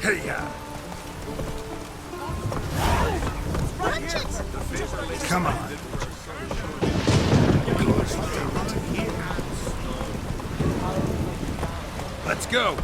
Hey-ya. Come on. Let's go.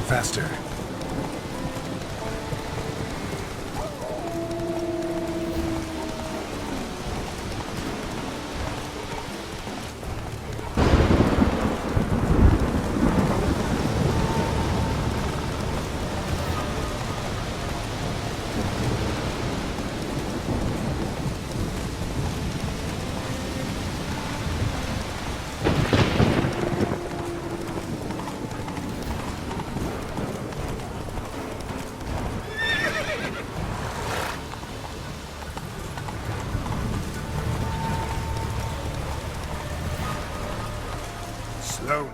Faster. Slow.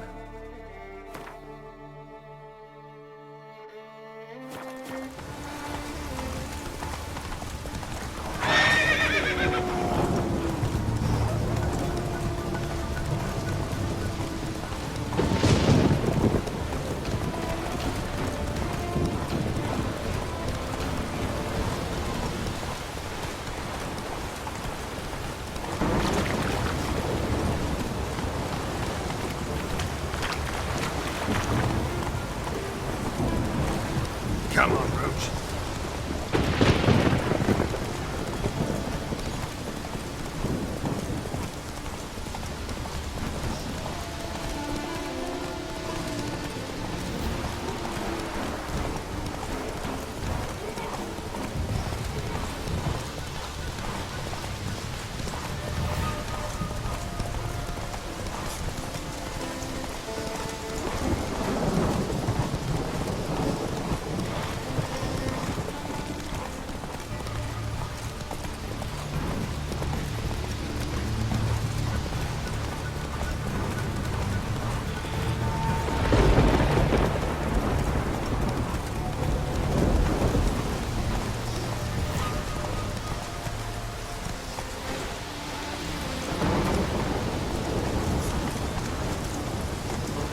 Come on, Roach.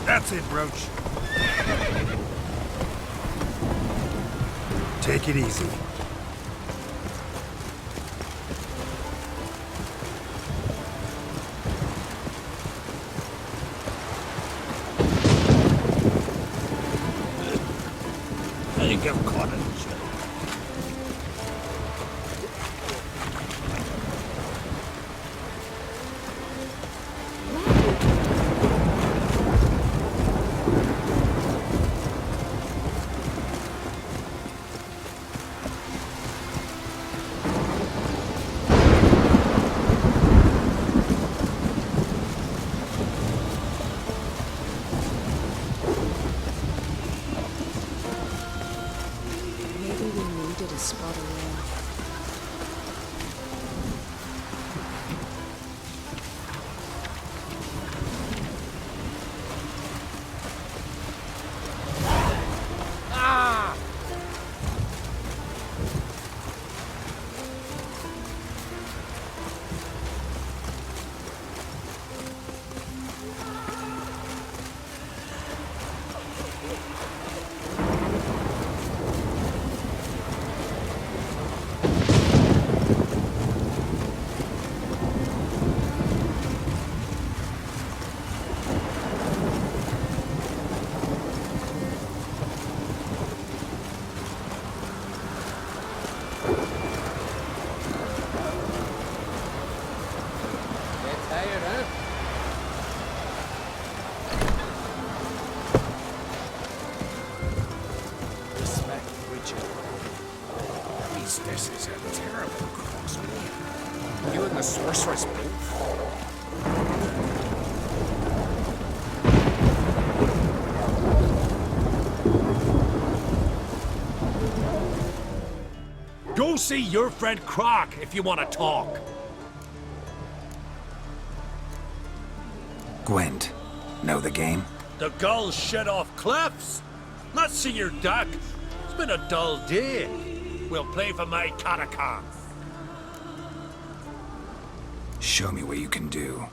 That's it, Roach. Take it easy. I think I'm caught in this. sorceress. Go see your friend Croc if you want to talk. Gwent, know the game? The gulls shed off cliffs. Let's see your duck. It's been a dull day. We'll play for my catacomb. Show me what you can do.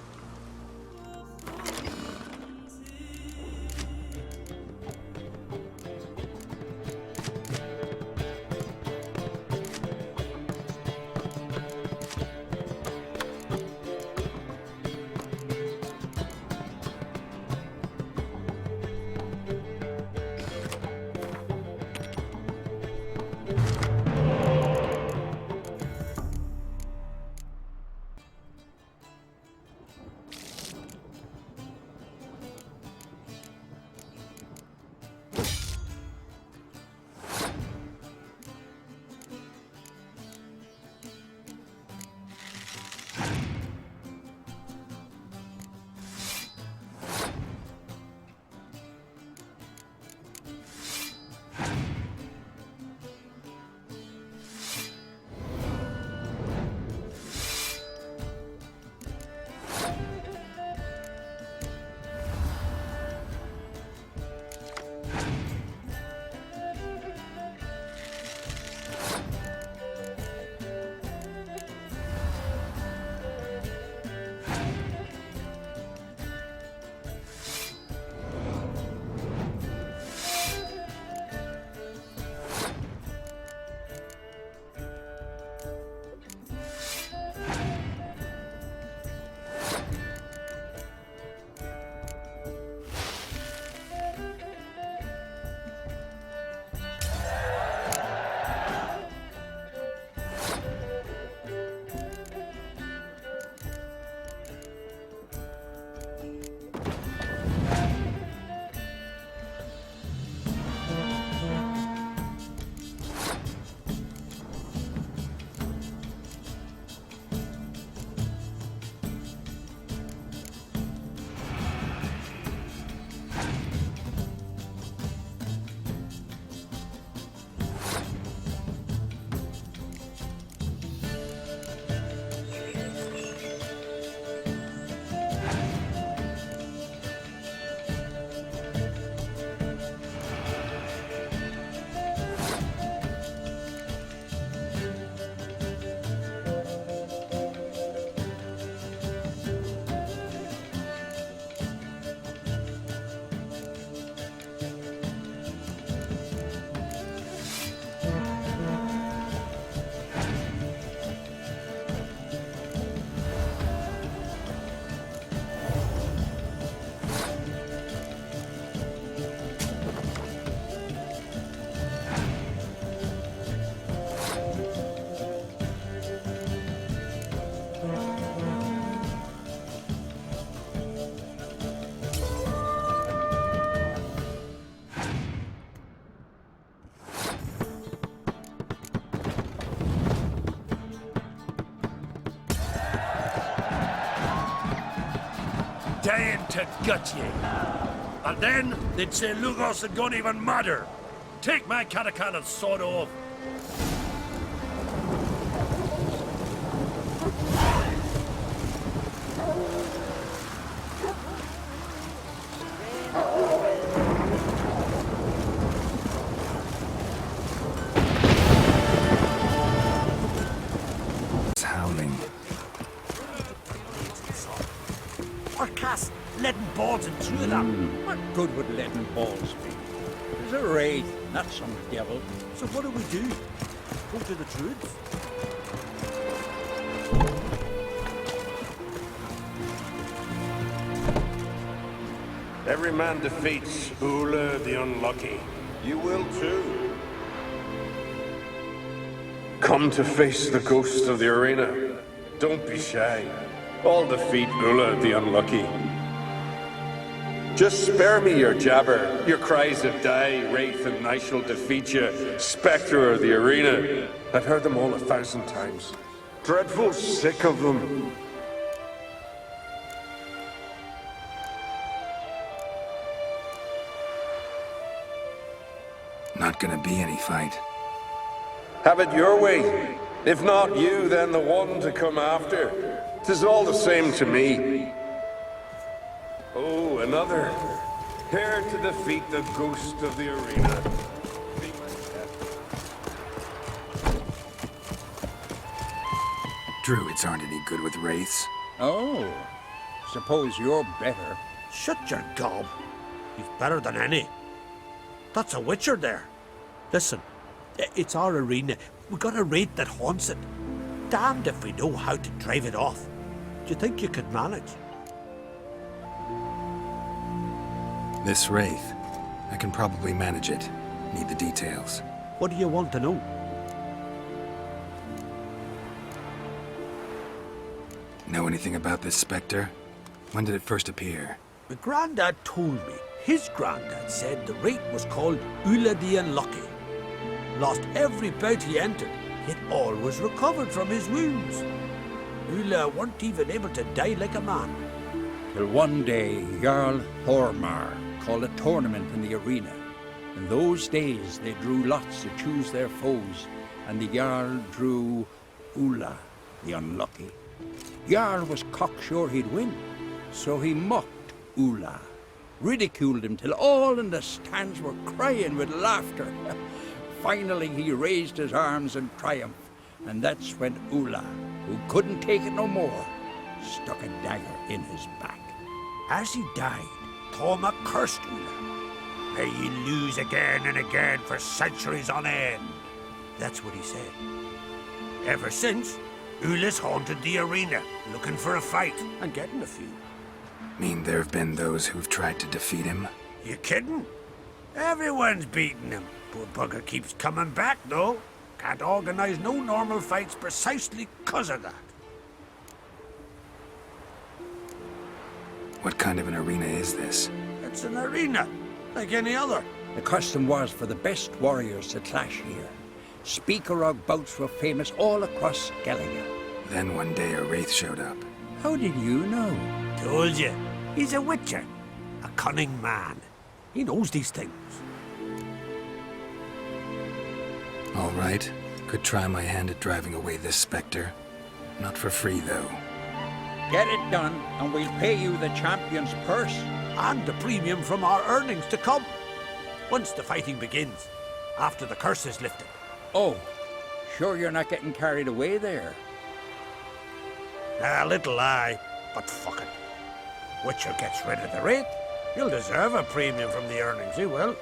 Dying to gut ye. And then they'd say Lugos had gone even madder. Take my catacomb and sword off. It's howling. Or cast leaden balls into them. What good would leaden balls be? It's a wraith, not some devil. So what do we do? Go to the druids? Every man defeats Ula the Unlucky. You will too. Come to face the ghost of the arena. Don't be shy. I'll defeat Ula the Unlucky. Just spare me your jabber, your cries of die, wraith, and I shall defeat you, spectre of the arena. I've heard them all 1,000 times. Dreadful sick of them. Not gonna be any fight. Have it your way. If not you, then the one to come after. 'Tis all the same to me. Oh, another. Here to defeat the ghost of the arena. Be my guest. Druids aren't any good with wraiths. Oh, suppose you're better. Shut your gob. He's better than any. That's a witcher there. Listen, it's our arena. We got a wraith that haunts it. Damned if we know how to drive it off. Do you think you could manage? This wraith, I can probably manage it. Need the details. What do you want to know? Know anything about this specter? When did it first appear? My granddad told me. His granddad said the wraith was called Ulla the Unlucky. Lost every bout he entered, yet always recovered from his wounds. Ulla weren't even able to die like a man. Till one day, Jarl Thormar called a tournament in the arena. In those days, they drew lots to choose their foes, and the Jarl drew Ulla the Unlucky. Jarl was cocksure he'd win, so he mocked Ulla, ridiculed him till all in the stands were crying with laughter. Finally, he raised his arms in triumph, and that's when Ulla, who couldn't take it no more, stuck a dagger in his back. As he died, Thorma cursed Ulla. May ye lose again and again for centuries on end. That's what he said. Ever since, Ulla's haunted the arena, looking for a fight and getting a few. Mean there have been those who've tried to defeat him? You kidding? Everyone's beating him. Poor bugger keeps coming back, though. Can't organize no normal fights precisely 'cause of that. What kind of an arena is this? It's an arena, like any other. The custom was for the best warriors to clash here. Speakerog bouts were famous all across Skellige. Then one day a wraith showed up. How did you know? Told you, he's a witcher. A cunning man. He knows these things. All right, could try my hand at driving away this specter. Not for free, though. Get it done, and we'll pay you the champion's purse. And the premium from our earnings to come. Once the fighting begins, after the curse is lifted. Oh, sure you're not getting carried away there? A little lie, but fuck it. Witcher gets rid of the wraith. He'll deserve a premium from the earnings, he will.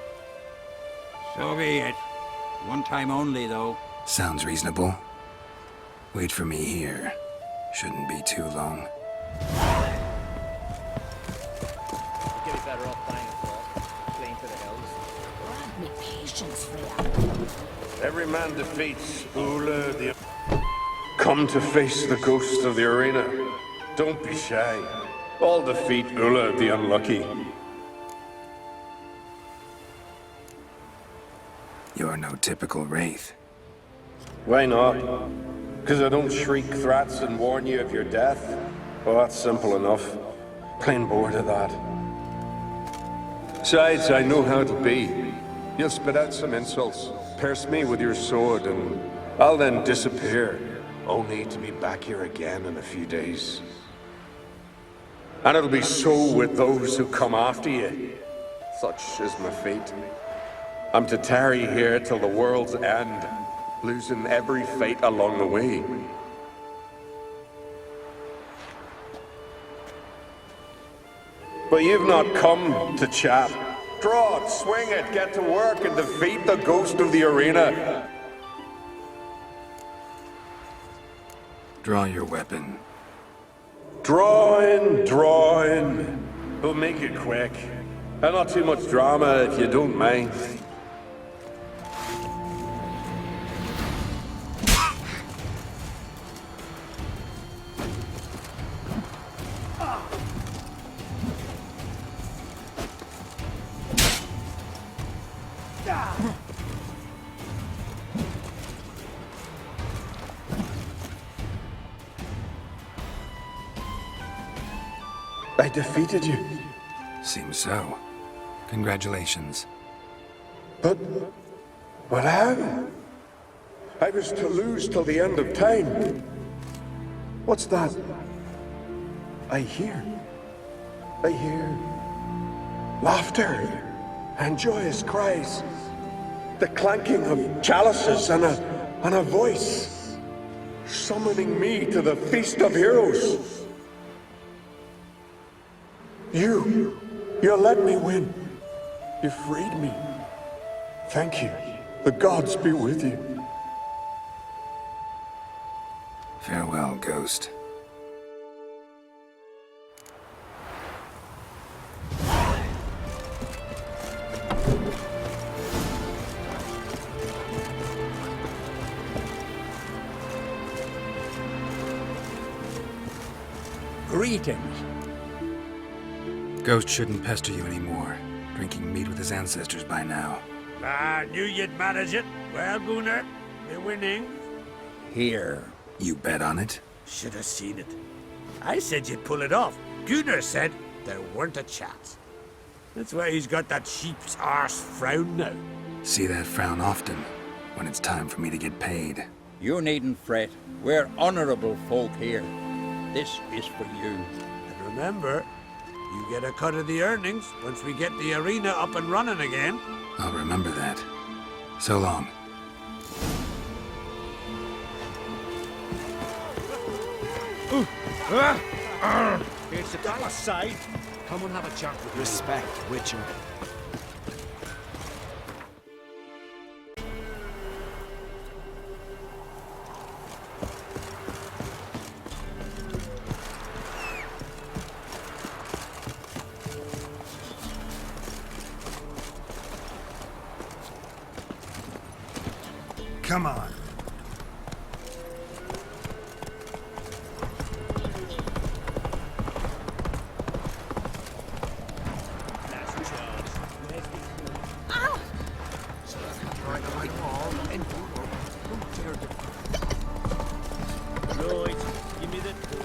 So be it. One time only, though. Sounds reasonable. Wait for me here. Shouldn't be too long. You'd be better off buying a plot, fleeing to the hills. Grant me patience, Freya. Every man defeats Ulla the... Come to face the ghost of the arena. Don't be shy. All defeat Ulla the Unlucky. You're no typical wraith. Why not? Because I don't shriek threats and warn you of your death? Well, that's simple enough. Plain bored of that. Besides, I know how it'll be. You'll spit out some insults, pierce me with your sword, and I'll then disappear, only to be back here again in a few days. And it'll be so with those who come after you. Such is my fate. I'm to tarry here till the world's end, losing every fate along the way. But you've not come to chat. Draw it, swing it, get to work and defeat the ghost of the arena. Draw your weapon. Drawing. We'll make it quick. And not too much drama if you don't mind. I defeated you. Seems so. Congratulations. But But how? I was to lose till the end of time. What's that? I hear laughter and joyous cries, the clanking of chalices and a voice summoning me to the feast of heroes. You let me win. You freed me. Thank you. The gods be with you. Farewell, Ghost. Greetings. Ghost shouldn't pester you anymore. Drinking meat with his ancestors by now. I knew you'd manage it. Well, Gunnar, we're winning. Here. You bet on it? Should have seen it. I said you'd pull it off. Gunnar said there weren't a chance. That's why he's got that sheep's arse frown now. See that frown often, when it's time for me to get paid. You needn't fret. We're honorable folk here. This is for you. And remember, you get a cut of the earnings once we get the arena up and running again. I'll remember that. So long. It's a dollar side. Come and have a chat with me. Respect, Witcher. Come on. Right, give me the toy.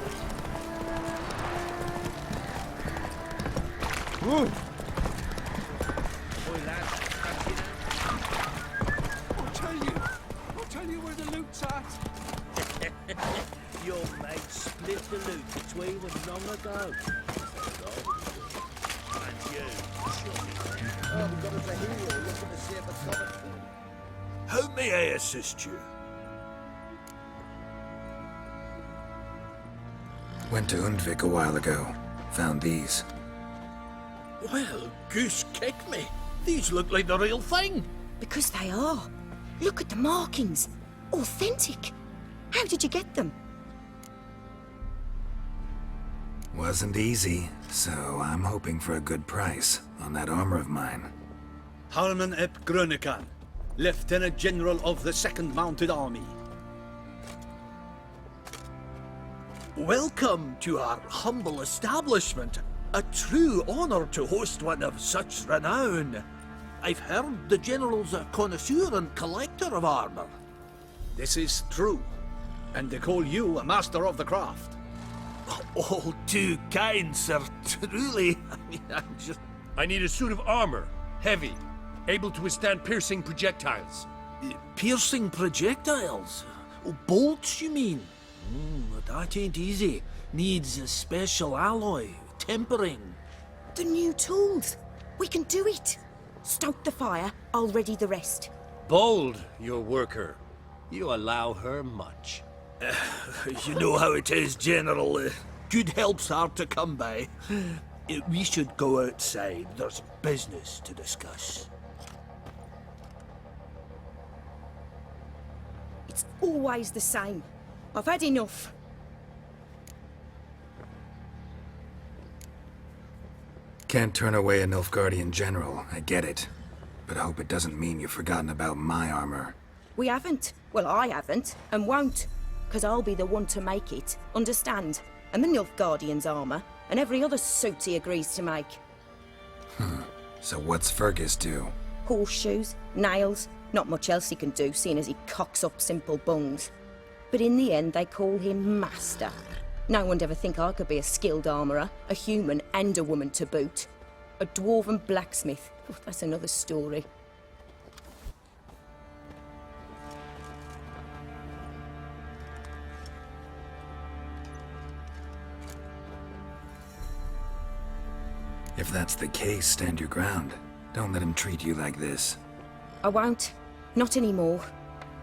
Boy, lad, I'll tell you where the loot's at. Your mate split the loot between them long ago. And you. Oh, we got us a hero looking to see if it's coming. How may I assist you? Went to Undvik a while ago. Found these. Well, goose kick me. These look like the real thing. Because they are. Look at the markings. Authentic. How did you get them? Wasn't easy, so I'm hoping for a good price on that armor of mine. Harman ep Grönekan, Lieutenant General of the 2nd Mounted Army. Welcome to our humble establishment. A true honor to host one of such renown. I've heard the General's a connoisseur and collector of armor. This is true, and they call you a master of the craft. All too kind, sir. Truly. I need a suit of armor. Heavy. Able to withstand piercing projectiles. Piercing projectiles? Oh, bolts, you mean? That ain't easy. Needs a special alloy. Tempering. The new tools. We can do it. Stoke the fire, I'll ready the rest. Bold, your worker. You allow her much. You know how it is, General. Good help's hard to come by. We should go outside. There's business to discuss. It's always the same. I've had enough. Can't turn away a Nilfgaardian general, I get it. But I hope it doesn't mean you've forgotten about my armor. We haven't. Well, I haven't, and won't. Because I'll be the one to make it, understand? And the Nilfgaardian's armor, and every other suit he agrees to make. So what's Fergus do? Horseshoes, nails, not much else he can do, seeing as he cocks up simple bungs. But in the end, they call him Master. No one'd ever think I could be a skilled armourer, a human and a woman to boot. A dwarven blacksmith. Oh, that's another story. If that's the case, stand your ground. Don't let him treat you like this. I won't. Not anymore.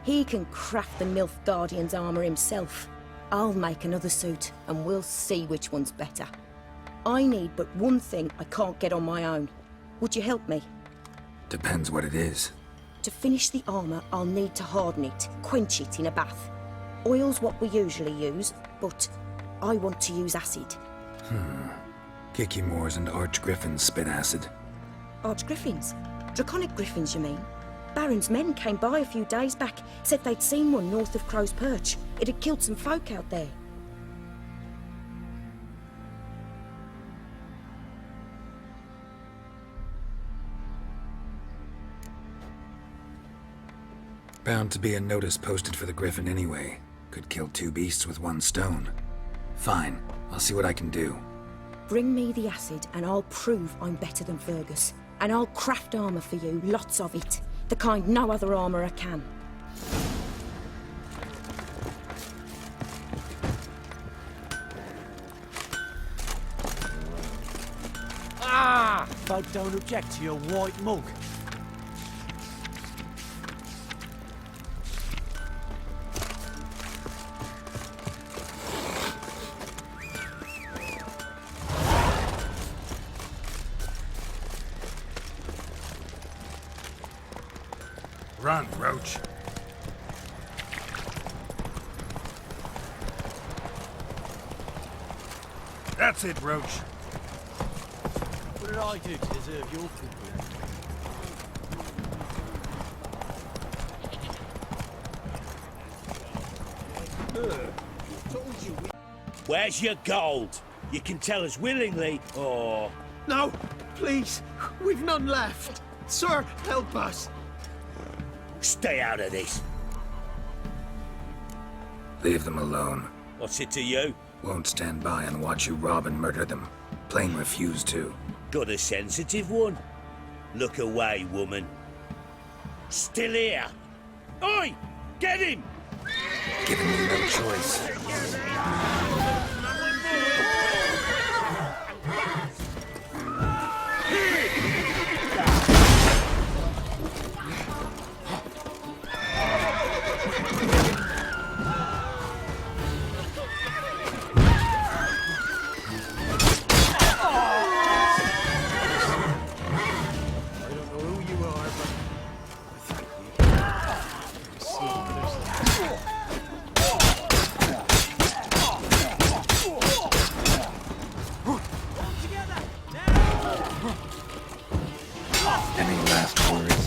He can craft the Nilf Guardian's armor himself. I'll make another suit, and we'll see which one's better. I need but one thing I can't get on my own. Would you help me? Depends what it is. To finish the armor, I'll need to harden it, quench it in a bath. Oil's what we usually use, but I want to use acid. Kicky Moors and Archgriffins spit acid. Archgriffins? Draconic griffins, you mean? Baron's men came by a few days back, said they'd seen one north of Crow's Perch. It had killed some folk out there. Bound to be a notice posted for the Griffin anyway. Could kill two beasts with one stone. Fine, I'll see what I can do. Bring me the acid and I'll prove I'm better than Fergus. And I'll craft armor for you, lots of it. The kind no other armorer can. Folk don't object to your white mug. Run, Roach. That's it, Roach. What did I do to deserve your goodwill? Where's your gold? You can tell us willingly, or... No, please, we've none left. Sir, help us. Stay out of this. Leave them alone. What's it to you? Won't stand by and watch you rob and murder them. Plain refuse to. Got a sensitive one? Look away, woman. Still here. Oi! Get him! Giving me no choice. Any last words?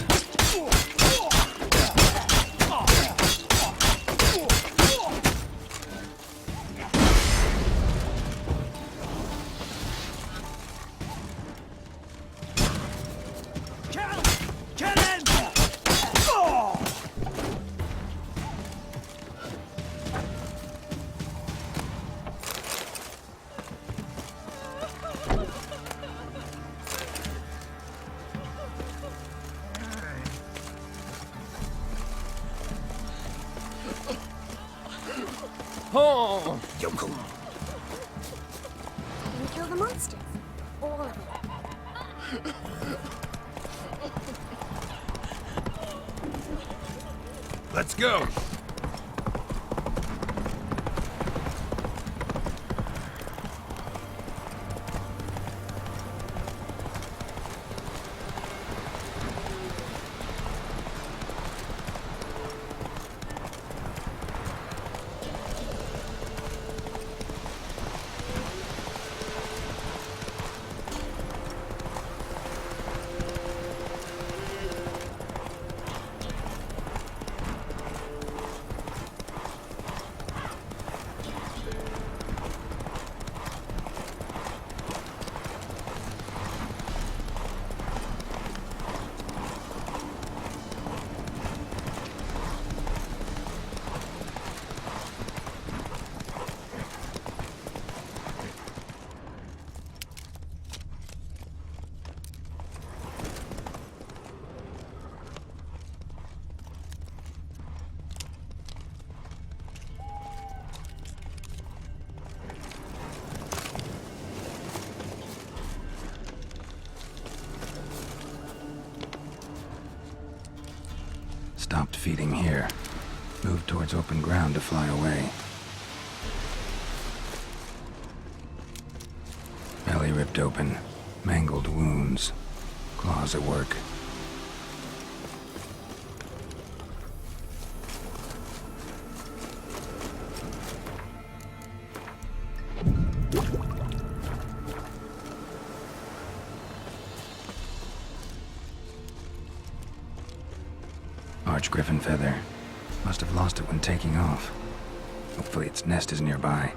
Oh! Yokel. Can we kill the monsters? All of them. Let's go. stopped feeding here. Moved towards open ground to fly away. Belly ripped open. Mangled wounds. Claws at work. Griffin feather. Must have lost it when taking off. Hopefully its nest is nearby.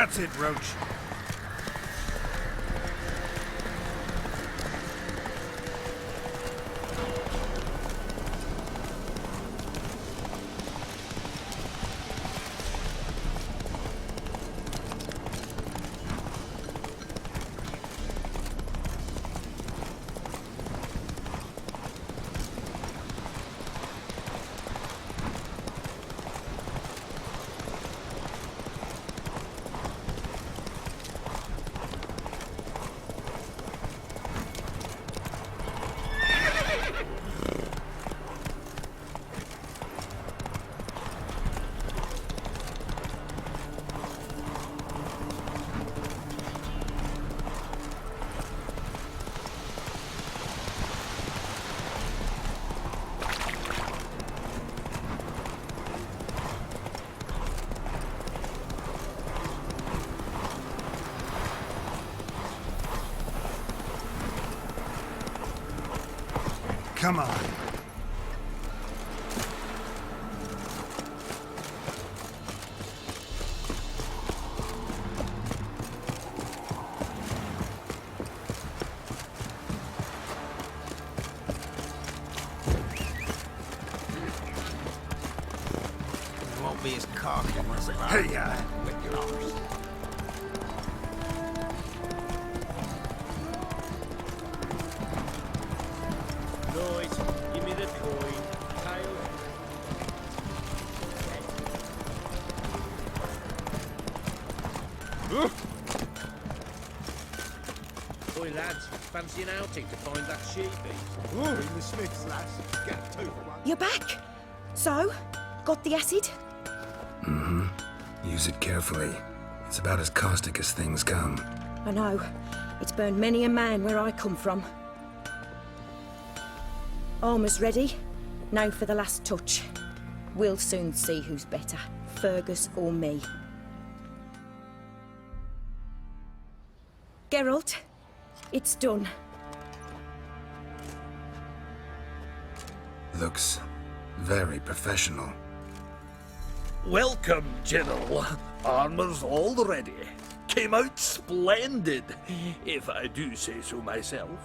That's it, Roach. Come on. You won't be as cocky once about Hey, with your arms. Right, give me the coin. Tail. Boy, lads, fancy an outing to find that sheep In the Smiths, lass. Get two for one. You're back? So, got the acid? Use it carefully. It's about as caustic as things come. I know. It's burned many a man where I come from. Armour's ready. Now for the last touch. We'll soon see who's better, Fergus or me. Geralt, it's done. Looks very professional. Welcome, General. Armor's all ready. Came out splendid, if I do say so myself.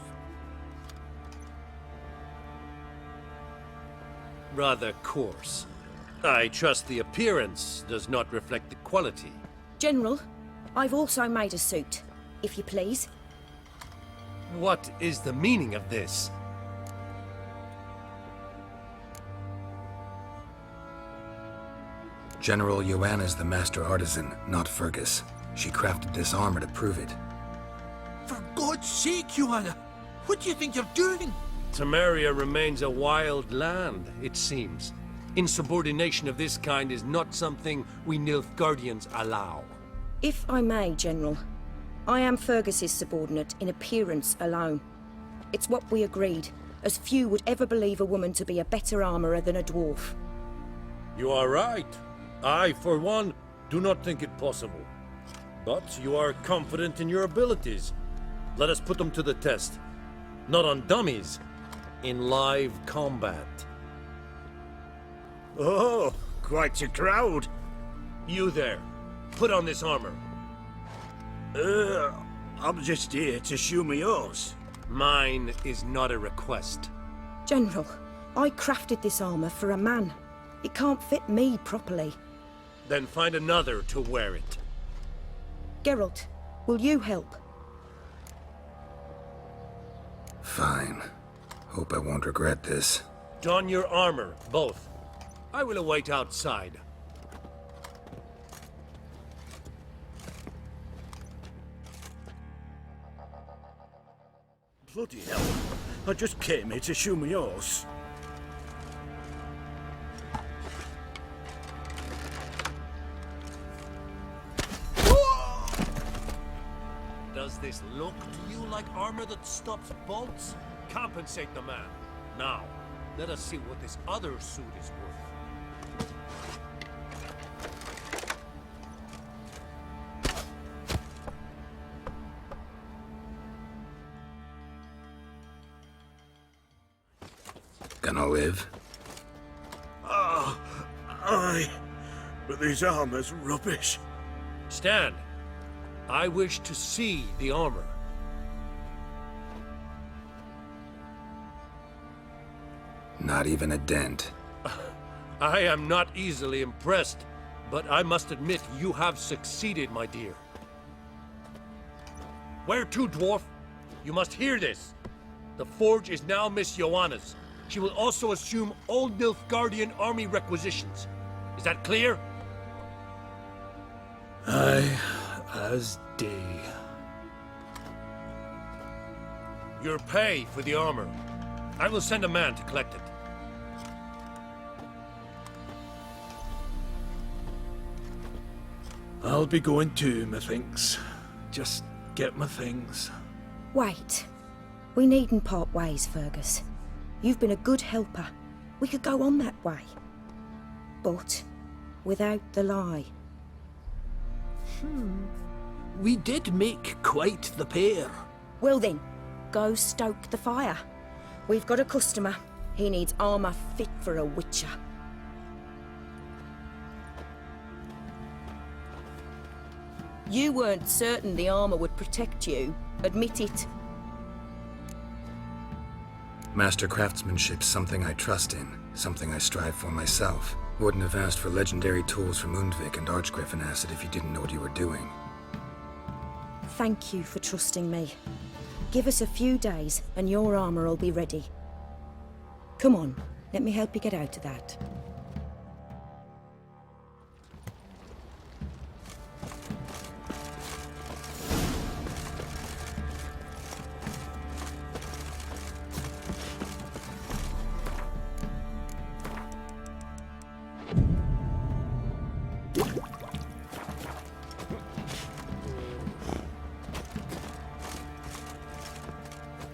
Rather coarse. I trust the appearance does not reflect the quality. General, I've also made a suit, if you please. What is the meaning of this? General Joanna's the master artisan, not Fergus. She crafted this armor to prove it. For God's sake, Joanna! What do you think you're doing? Temeria remains a wild land, it seems. Insubordination of this kind is not something we Nilfgaardians allow. If I may, General, I am Fergus's subordinate in appearance alone. It's what we agreed, as few would ever believe a woman to be a better armourer than a dwarf. You are right. I, for one, do not think it possible. But you are confident in your abilities. Let us put them to the test. Not on dummies, in live combat. Oh, quite a crowd. You there, put on this armor. I'm just here to show me yours. Mine is not a request. General, I crafted this armour for a man. It can't fit me properly. Then find another to wear it. Geralt, will you help? Fine. Hope I won't regret this. Don your armor, both. I will await outside. Bloody hell. I just came here to show me yours. Does this look to you like armor that stops bolts? Compensate the man. Now, let us see what this other suit is worth. Gonna live? Aye. But this armor's rubbish. Stand. I wish to see the armor. Not even a dent. I am not easily impressed, but I must admit you have succeeded, my dear. Where to, dwarf? You must hear this. The forge is now Miss Joanna's. She will also assume all Nilfgaardian army requisitions. Is that clear? Aye, as day. Your pay for the armor. I will send a man to collect it. I'll be going too, methinks. Just get my things. Wait. We needn't part ways, Fergus. You've been a good helper. We could go on that way. But without the lie. We did make quite the pair. Well then, go stoke the fire. We've got a customer. He needs armour fit for a witcher. You weren't certain the armour would protect you. Admit it. Master craftsmanship's something I trust in, something I strive for myself. Wouldn't have asked for legendary tools from Undvik and Archgriffin Acid if you didn't know what you were doing. Thank you for trusting me. Give us a few days and your armour will be ready. Come on, let me help you get out of that.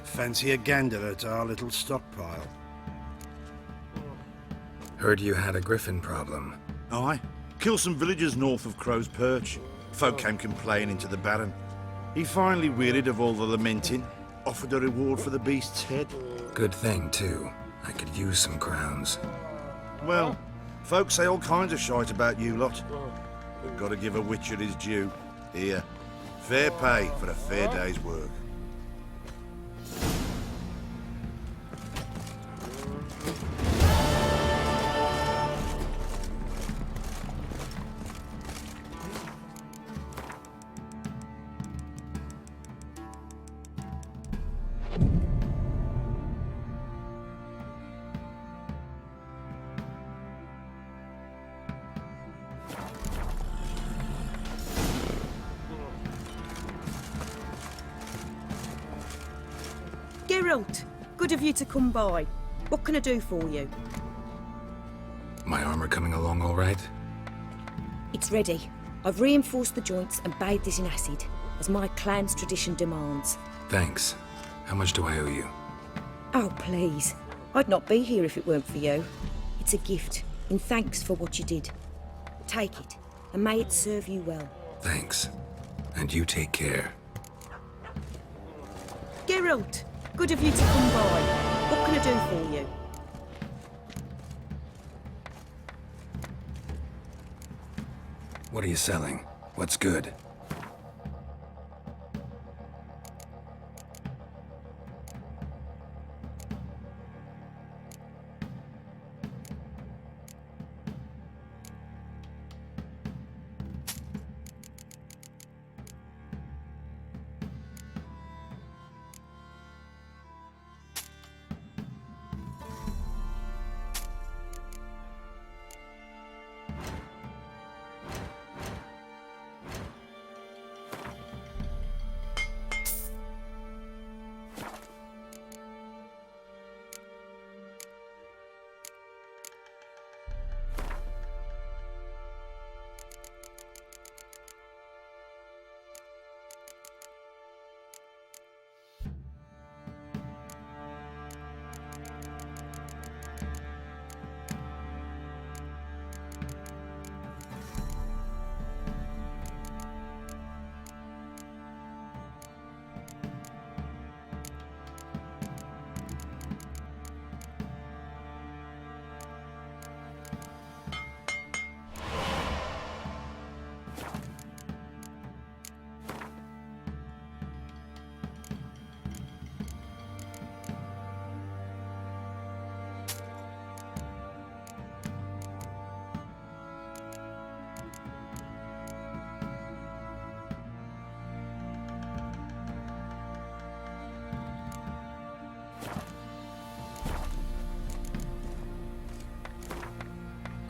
Fancy a gander at our little stockpile. Heard you had a griffin problem. Aye. Killed some villagers north of Crow's Perch. Folk came complaining to the Baron. He finally wearied of all the lamenting, offered a reward for the beast's head. Good thing, too. I could use some crowns. Well, folks say all kinds of shite about you lot. But gotta give a witcher his due. Here, fair pay for a fair day's work. Geralt, good of you to come by. What can I do for you? My armor coming along all right? It's ready. I've reinforced the joints and bathed it in acid, as my clan's tradition demands. Thanks. How much do I owe you? Oh, please. I'd not be here if it weren't for you. It's a gift, in thanks for what you did. Take it, and may it serve you well. Thanks. And you take care. Geralt, good of you to come by. What can I do for you? What are you selling? What's good?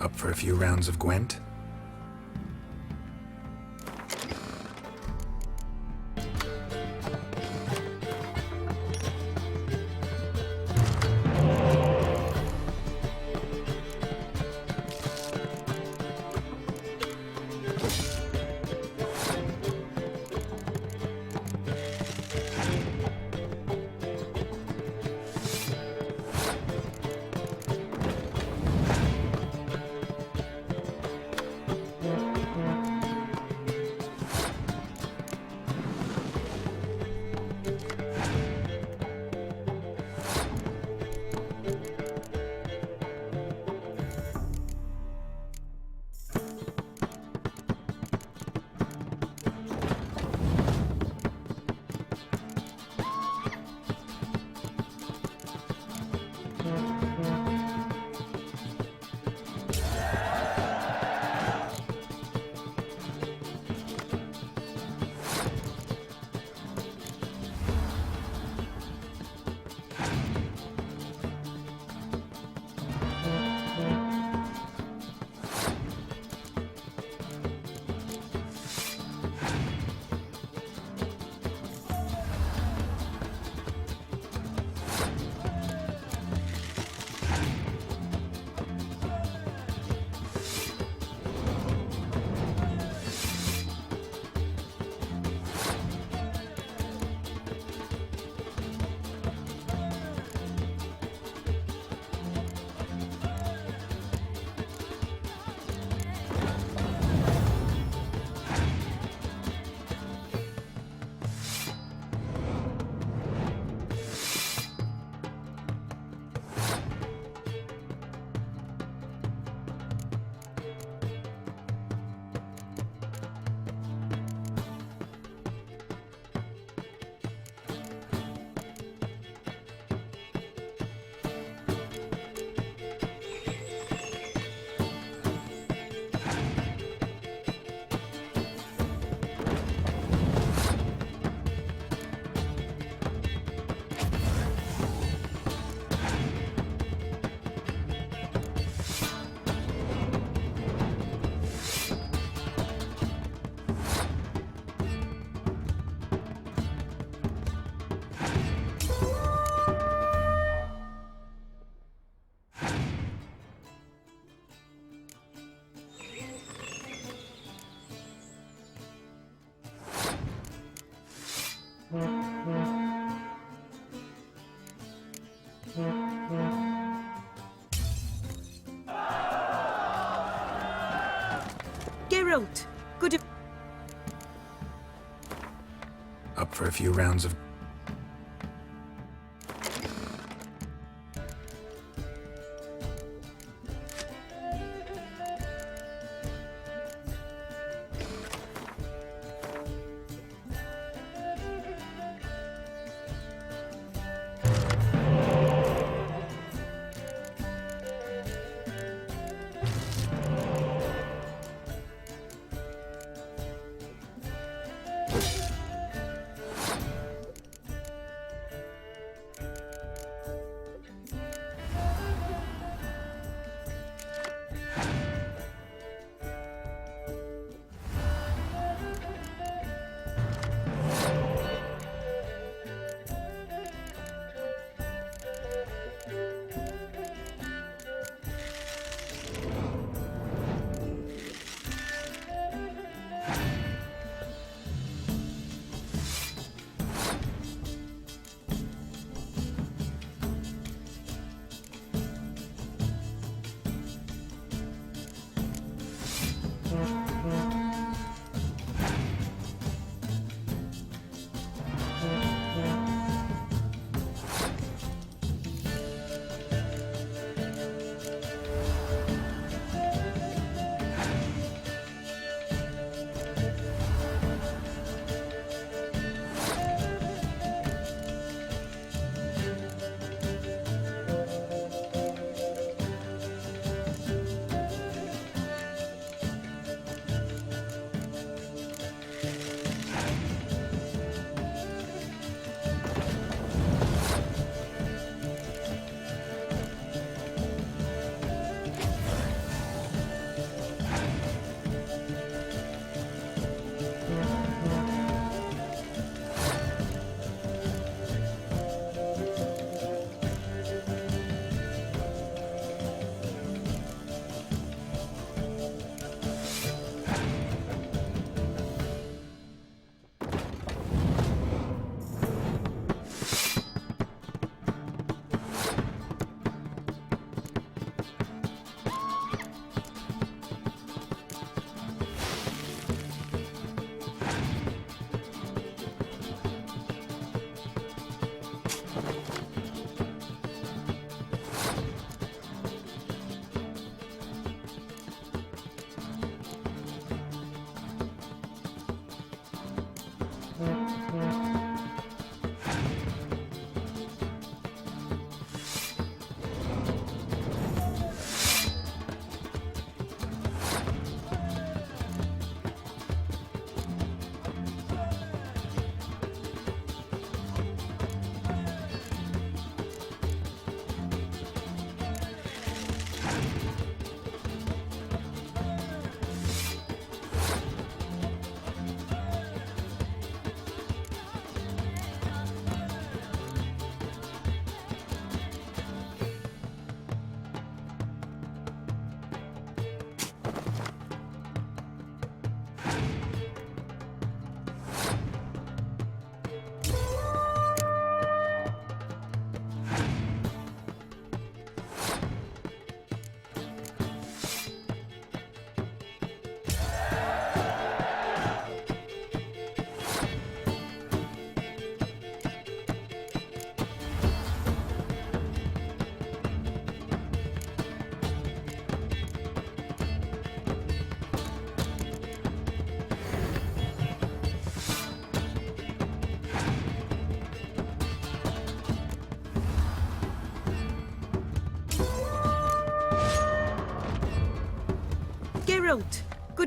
Up for a few rounds of Gwent? Geralt, good. Up for a few rounds of...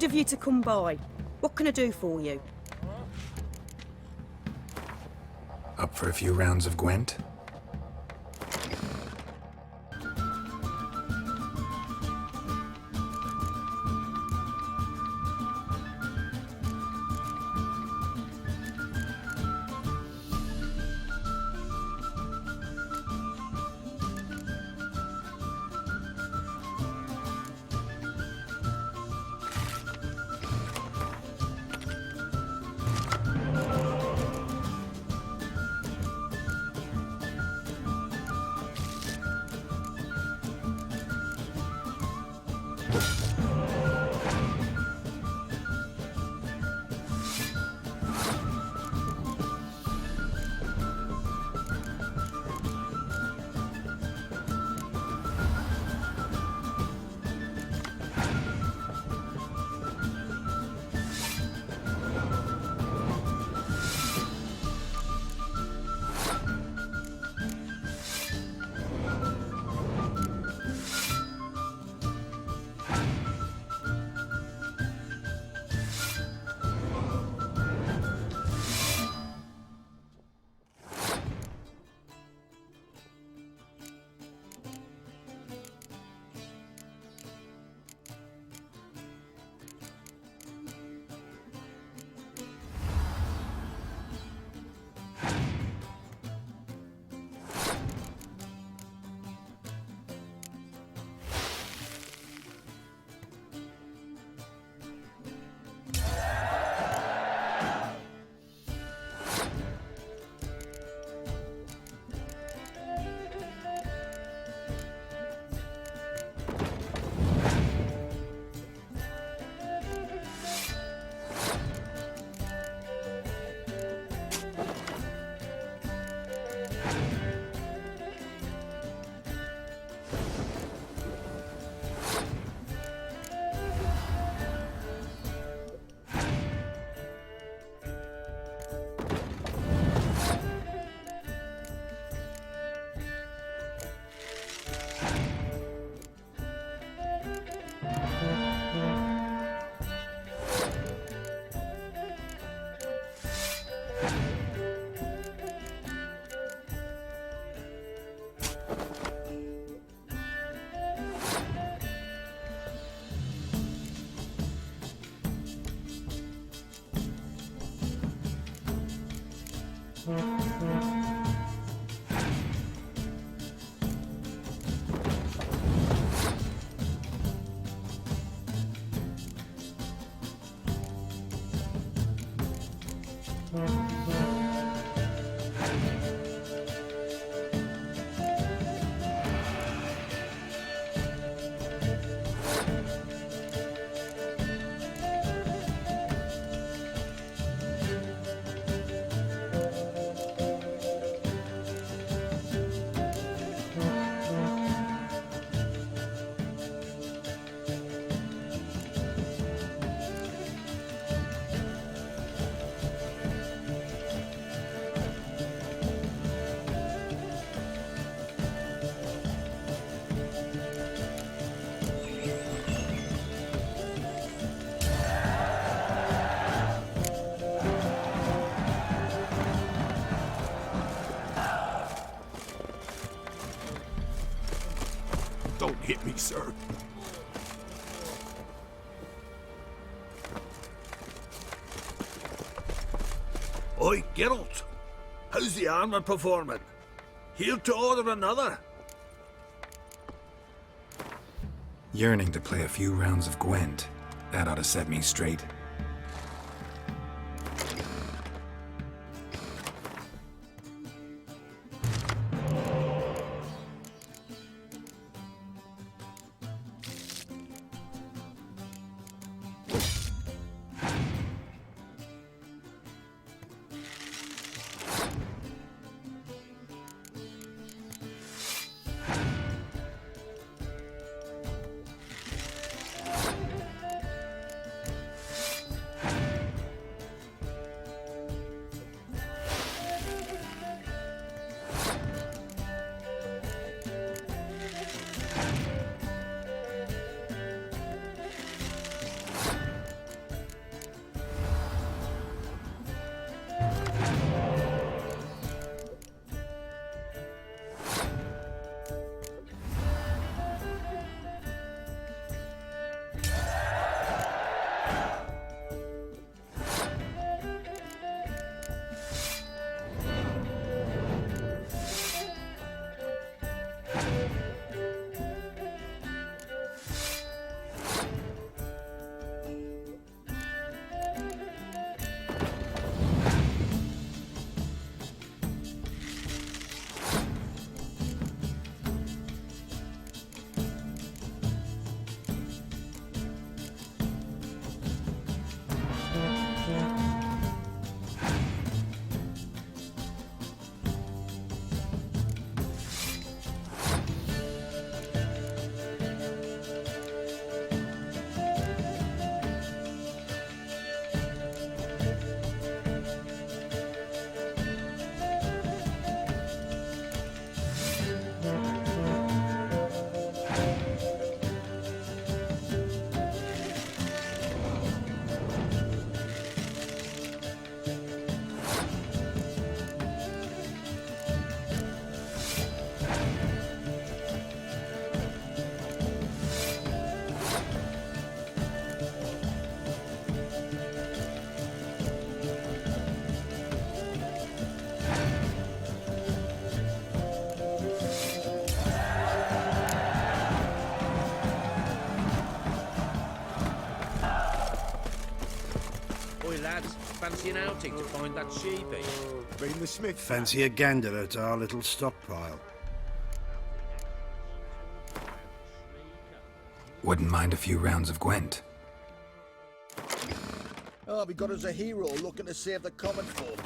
Good of you to come by. What can I do for you? Up for a few rounds of Gwent? Don't hit me, sir. Oi, Geralt. How's the armor performing? Here to order another? Yearning to play a few rounds of Gwent. That ought to set me straight. Oi, lads, fancy an outing to find that sheepy? Been the Smith. Fancy a gander at our little stockpile. Wouldn't mind a few rounds of Gwent. Oh, we got us a hero looking to save the common folk.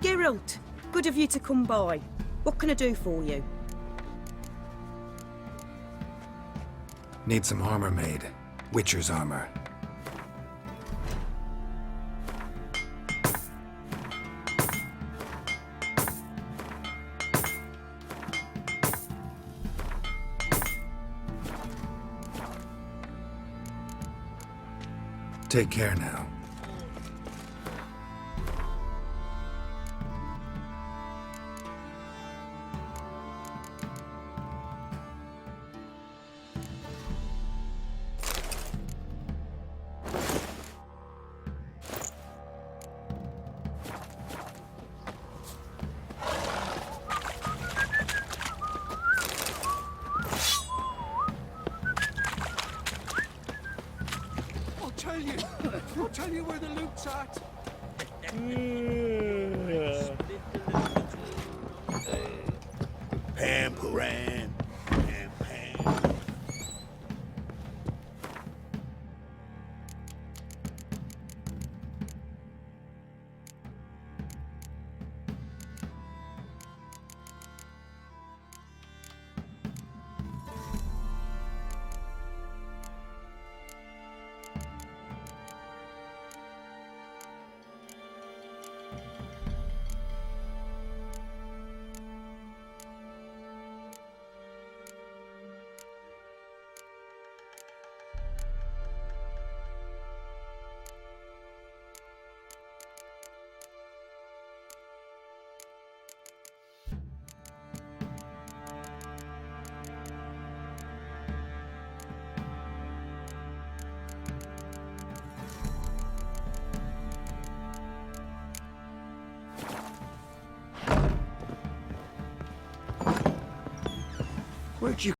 Geralt, good of you to come by. What can I do for you? Need some armor made. Witcher's armor. Take care now. I'll tell you where the loot's at. Pam-paran. Pam-pam. Don't you